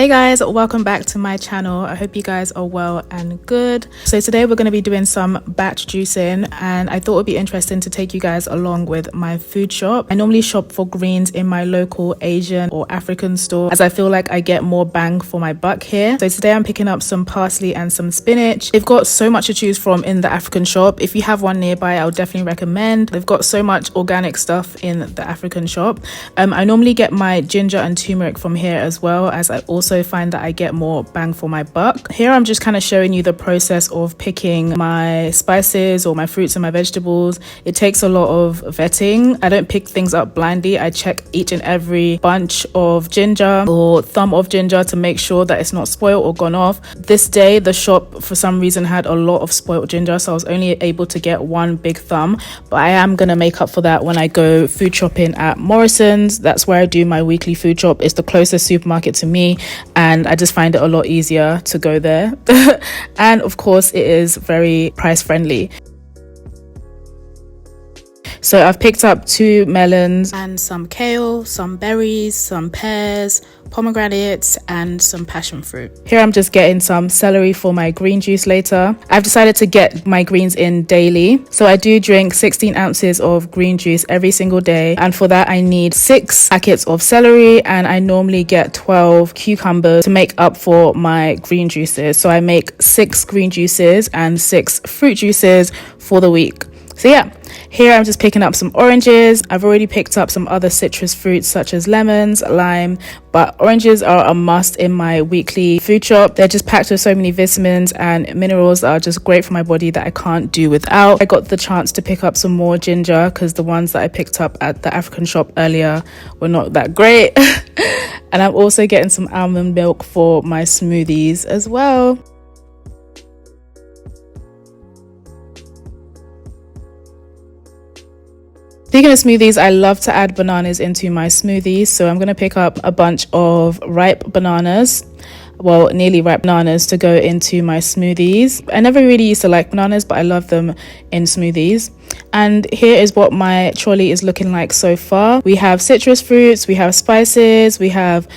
Hey guys, welcome back to my channel. I hope you guys are well and good. So today we're going to be doing some batch juicing, and I thought it would be interesting to take you guys along with my food shop. I normally shop for greens in my local Asian or African store, as I feel like I get more bang for my buck here. So today I'm picking up some parsley and some spinach. They've got so much to choose from in the African shop. If you have one nearby, I would definitely recommend. They've got so much organic stuff in the African shop. I normally get my ginger and turmeric from here as well, as I also find that I get more bang for my buck. Here I'm just kind of showing you the process of picking my spices or my fruits and my vegetables. It takes a lot of vetting. I don't pick things up blindly. I check each and every bunch of ginger or thumb of ginger to make sure that it's not spoiled or gone off. This day the shop for some reason had a lot of spoiled ginger, so I was only able to get one big thumb, but I am gonna make up for that when I go food shopping at Morrison's. That's where I do my weekly food shop. It's the closest supermarket to me, and I just find it a lot easier to go there. And of course it is very price friendly. So I've picked up 2 melons and some kale, some berries, some pears, pomegranates, and some passion fruit. Here I'm just getting some celery for my green juice later. I've decided to get my greens in daily. So I do drink 16 ounces of green juice every single day. And for that I need 6 packets of celery, and I normally get 12 cucumbers to make up for my green juices. So I make 6 green juices and 6 fruit juices for the week. So yeah, here I'm just picking up some oranges. I've already picked up some other citrus fruits such as lemons, lime, but oranges are a must in my weekly food shop. They're just packed with so many vitamins and minerals that are just great for my body that I can't do without. I got the chance to pick up some more ginger because the ones that I picked up at the African shop earlier were not that great. And I'm also getting some almond milk for my smoothies as well. Speaking of smoothies, I love to add bananas into my smoothies. So I'm going to pick up a bunch of ripe bananas. Well, nearly ripe bananas to go into my smoothies. I never really used to like bananas, but I love them in smoothies. And here is what my trolley is looking like so far. We have citrus fruits, we have spices, we have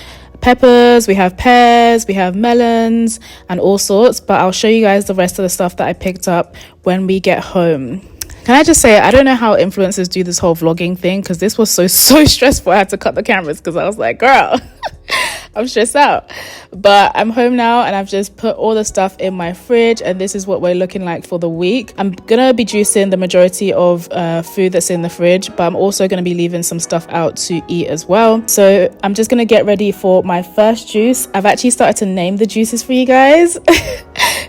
peppers, we have pears, we have melons and all sorts. But I'll show you guys the rest of the stuff that I picked up when we get home. Can I just say, I don't know how influencers do this whole vlogging thing, because this was so stressful. I had to cut the cameras because I was like, girl, I'm stressed out. But I'm home now and I've just put all the stuff in my fridge, and this is what we're looking like for the week. I'm gonna be juicing the majority of food that's in the fridge, but I'm also gonna be leaving some stuff out to eat as well. So I'm just gonna get ready for my first juice. I've actually started to name the juices for you guys.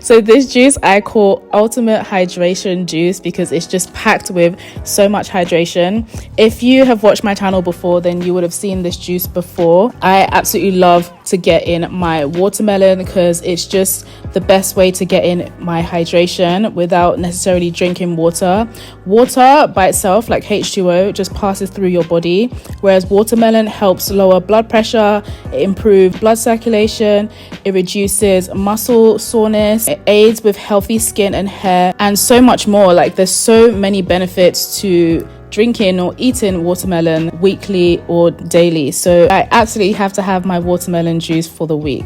So this juice I call Ultimate Hydration Juice because it's just packed with so much hydration. If you have watched my channel before, then you would have seen this juice before. I absolutely love to get in my watermelon because it's just the best way to get in my hydration without necessarily drinking water. Water by itself, like H2O, just passes through your body, whereas watermelon helps lower blood pressure, it improves blood circulation, it reduces muscle soreness, it aids with healthy skin and hair, and so much more. Like, there's so many benefits to drinking or eating watermelon weekly or daily. So I absolutely have to have my watermelon juice for the week.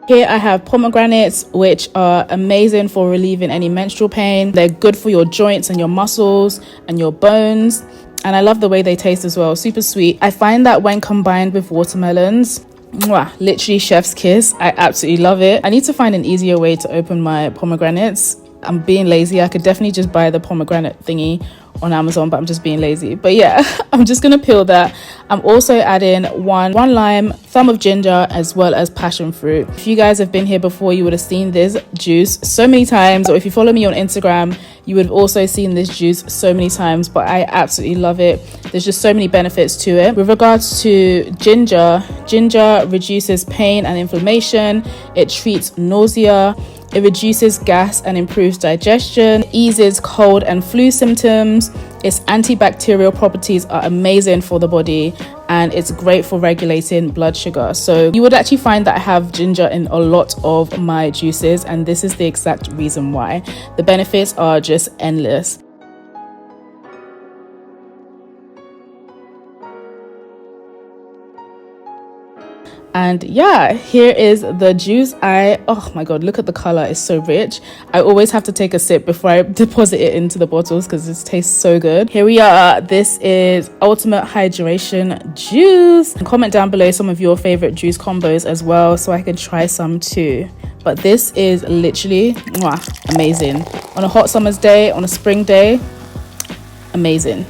Here I have pomegranates, which are amazing for relieving any menstrual pain. They're good for your joints and your muscles and your bones. And I love the way they taste as well, super sweet. I find that when combined with watermelons, mwah, literally chef's kiss. I absolutely love it. I need to find an easier way to open my pomegranates. I'm being lazy. I could definitely just buy the pomegranate thingy on Amazon, but I'm just being lazy. But yeah, I'm just gonna peel that. I'm also adding one lime, thumb of ginger, as well as passion fruit. If you guys have been here before, you would have seen this juice so many times, or if you follow me on Instagram, you would have also seen this juice so many times. But I absolutely love it. There's just so many benefits to it. With regards to ginger reduces pain and inflammation. It treats nausea. It reduces gas and improves digestion, eases cold and flu symptoms. Its antibacterial properties are amazing for the body, and it's great for regulating blood sugar. So you would actually find that I have ginger in a lot of my juices, and this is the exact reason why. The benefits are just endless. And yeah, here is the juice. Oh my god, look at the color, it's so rich. I always have to take a sip before I deposit it into the bottles because it tastes so good. Here we are. This is Ultimate Hydration Juice. And comment down below some of your favorite juice combos as well so I can try some too. But this is literally amazing on a hot summer's day, on a spring day. Amazing.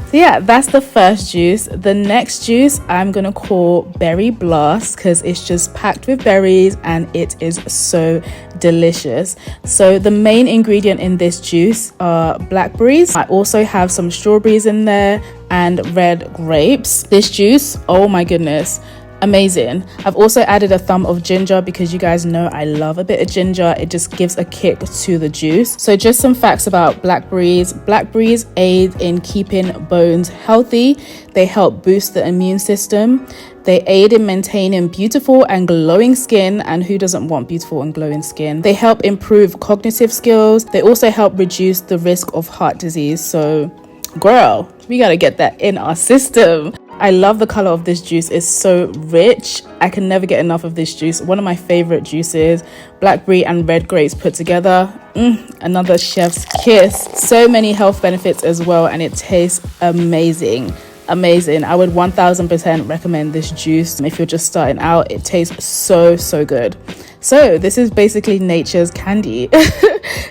So yeah, that's the first juice. The next juice I'm gonna call Berry Blast because it's just packed with berries and it is so delicious. So the main ingredient in this juice are blackberries. I also have some strawberries in there and red grapes. This juice, oh my goodness, amazing. I've also added a thumb of ginger because you guys know I love a bit of ginger. It just gives a kick to the juice. So just some facts about blackberries. Blackberries aid in keeping bones healthy. They help boost the immune system. They aid in maintaining beautiful and glowing skin, and who doesn't want beautiful and glowing skin? They help improve cognitive skills. They also help reduce the risk of heart disease. So girl, we gotta get that in our system. I love the color of this juice. It's so rich. I can never get enough of this juice. One of my favorite juices. Blackberry and red grapes put together. Another chef's kiss. So many health benefits as well, and it tastes amazing. Amazing. I would 1000% recommend this juice if you're just starting out. It tastes so good. So this is basically nature's candy.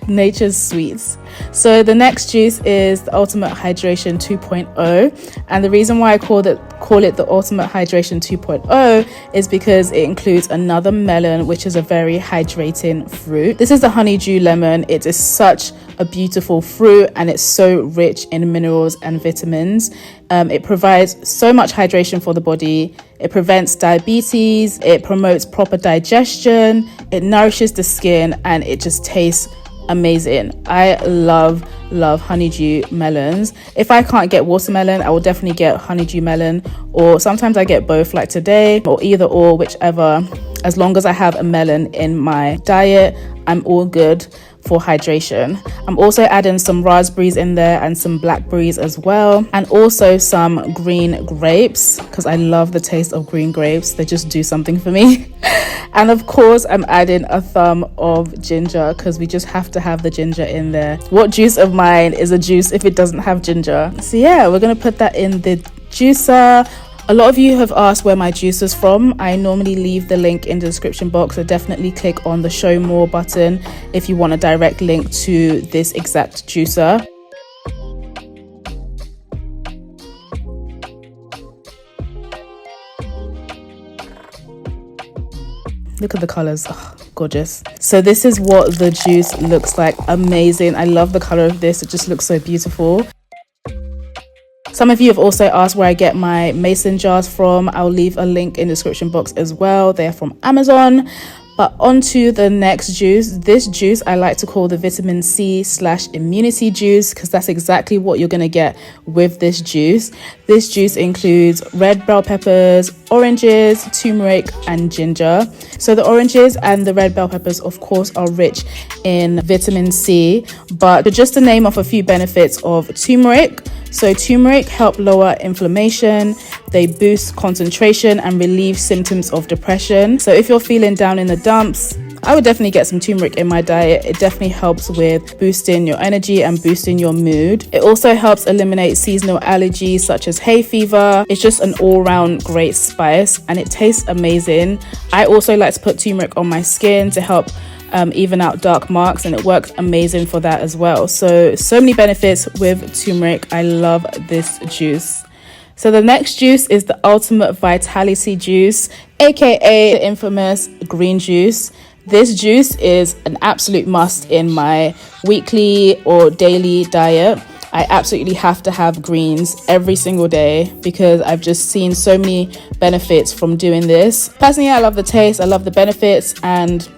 Nature's sweets. So the next juice is the Ultimate Hydration 2.0, and the reason why I call it the Ultimate Hydration 2.0 is because it includes another melon, which is a very hydrating fruit. This is the honeydew lemon. It is such a beautiful fruit and it's so rich in minerals and vitamins. It provides so much hydration for the body. It prevents diabetes, it promotes proper digestion, it nourishes the skin, and it just tastes amazing. I love honeydew melons. If I can't get watermelon, I will definitely get honeydew melon, or sometimes I get both, like today, or either or, whichever. As long as I have a melon in my diet, I'm all good for hydration. I'm also adding some raspberries in there and some blackberries as well, and also some green grapes because I love the taste of green grapes. They just do something for me. And of course I'm adding a thumb of ginger because we just have to have the ginger in there. What juice of mine is a juice if it doesn't have ginger? So yeah, we're gonna put that in the juicer. A lot of you have asked where my juice is from. I normally leave the link in the description box, so definitely click on the show more button if you want a direct link to this exact juicer. Look at the colors, oh, gorgeous. So this is what the juice looks like. Amazing. I love the color of this. It just looks so beautiful. Some of you have also asked where I get my mason jars from. I'll leave a link in the description box as well. They're from Amazon. But on to the next juice. This juice I like to call the vitamin C/immunity juice because that's exactly what you're going to get with this juice. This juice includes red bell peppers, oranges, turmeric and ginger. So the oranges and the red bell peppers of course are rich in vitamin C, but just to name off a few benefits of turmeric. So turmeric help lower inflammation, they boost concentration and relieve symptoms of depression. So if you're feeling down in the dumps, I would definitely get some turmeric in my diet. It definitely helps with boosting your energy and boosting your mood. It also helps eliminate seasonal allergies such as hay fever. It's just an all-round great spice and it tastes amazing. I also like to put turmeric on my skin to help even out dark marks, and it works amazing for that as well. So many benefits with turmeric. I love this juice. So the next juice is the Ultimate Vitality Juice, aka the infamous green juice. This juice is an absolute must in my weekly or daily diet. I absolutely have to have greens every single day because I've just seen so many benefits from doing this. Personally, I love the taste, I love the benefits, and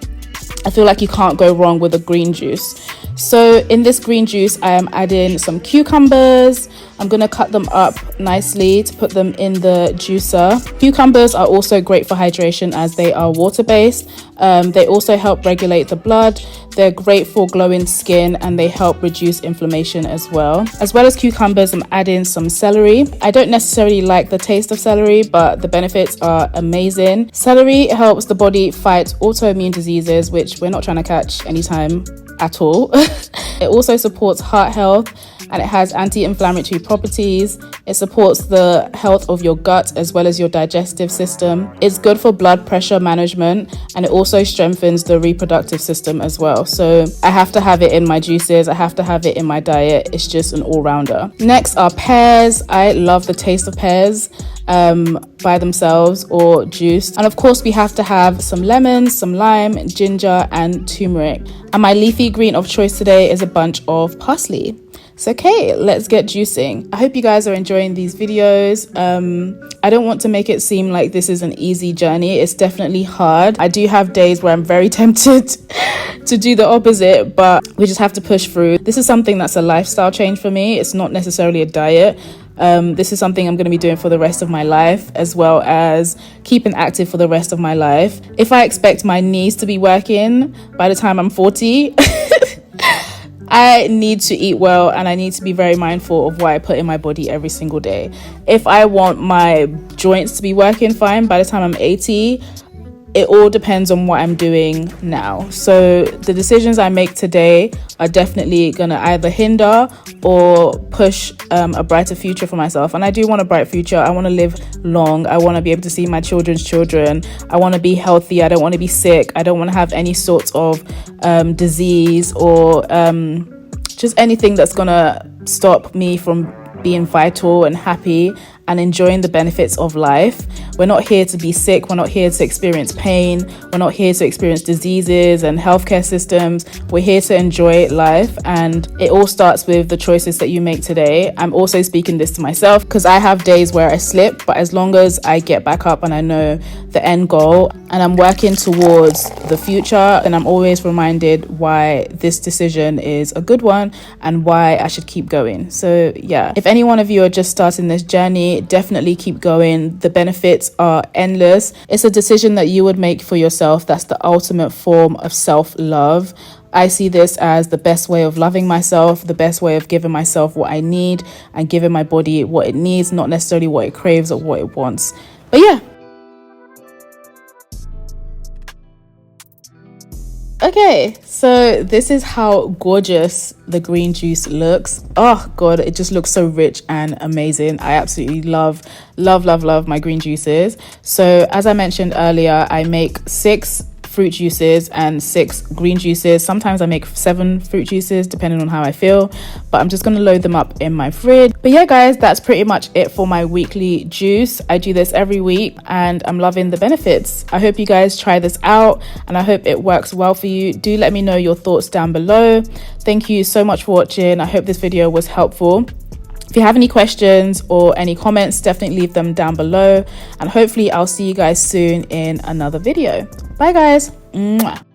I feel like you can't go wrong with a green juice. So in this green juice, I am adding some cucumbers. I'm going to cut them up nicely to put them in the juicer. Cucumbers are also great for hydration as they are water-based. They also help regulate the blood. They're great for glowing skin and they help reduce inflammation as well. As well as cucumbers, I'm adding some celery. I don't necessarily like the taste of celery, but the benefits are amazing. Celery helps the body fight autoimmune diseases, which we're not trying to catch anytime at all. It also supports heart health and it has anti-inflammatory properties. It supports the health of your gut as well as your digestive system. It's good for blood pressure management and it also strengthens the reproductive system as well. So I have to have it in my juices. I have to have it in my diet. It's just an all-rounder. Next are pears. I love the taste of pears by themselves or juiced. And of course we have to have some lemons, some lime, ginger and turmeric. And my leafy green of choice today is a bunch of parsley. So okay, let's get juicing. I hope you guys are enjoying these videos. I don't want to make it seem like this is an easy journey. It's definitely hard. I do have days where I'm very tempted to do the opposite, but we just have to push through. This is something that's a lifestyle change for me. It's not necessarily a diet. This is something I'm going to be doing for the rest of my life, as well as keeping active for the rest of my life. If I expect my knees to be working by the time I'm 40, I need to eat well and I need to be very mindful of what I put in my body every single day. If I want my joints to be working fine by the time I'm 80, it all depends on what I'm doing now. So the decisions I make today are definitely going to either hinder or push a brighter future for myself. And I do want a bright future. I want to live long. I want to be able to see my children's children. I want to be healthy. I don't want to be sick. I don't want to have any sort of disease or just anything that's going to stop me from being vital and happy and enjoying the benefits of life. We're not here to be sick. We're not here to experience pain. We're not here to experience diseases and healthcare systems. We're here to enjoy life, and it all starts with the choices that you make today. I'm also speaking this to myself because I have days where I slip, but as long as I get back up and I know the end goal and I'm working towards the future, then I'm always reminded why this decision is a good one and why I should keep going. So yeah, if any one of you are just starting this journey, definitely keep going. The benefits are endless. It's a decision that you would make for yourself. That's the ultimate form of self-love. I see this as the best way of loving myself, the best way of giving myself what I need and giving my body what it needs, not necessarily what it craves or what it wants. But yeah. Okay, so this is how gorgeous the green juice looks. Oh god, it just looks so rich and amazing. I absolutely love my green juices. So as I mentioned earlier, I make 6 fruit juices and 6 green juices. Sometimes I make 7 fruit juices depending on how I feel, but I'm just going to load them up in my fridge. But yeah guys, that's pretty much it for my weekly juice. I do this every week and I'm loving the benefits. I hope you guys try this out and I hope it works well for you. Do let me know your thoughts down below. Thank you so much for watching. I hope this video was helpful. If you have any questions or any comments, definitely leave them down below, and hopefully I'll see you guys soon in another video. Bye guys. Mwah.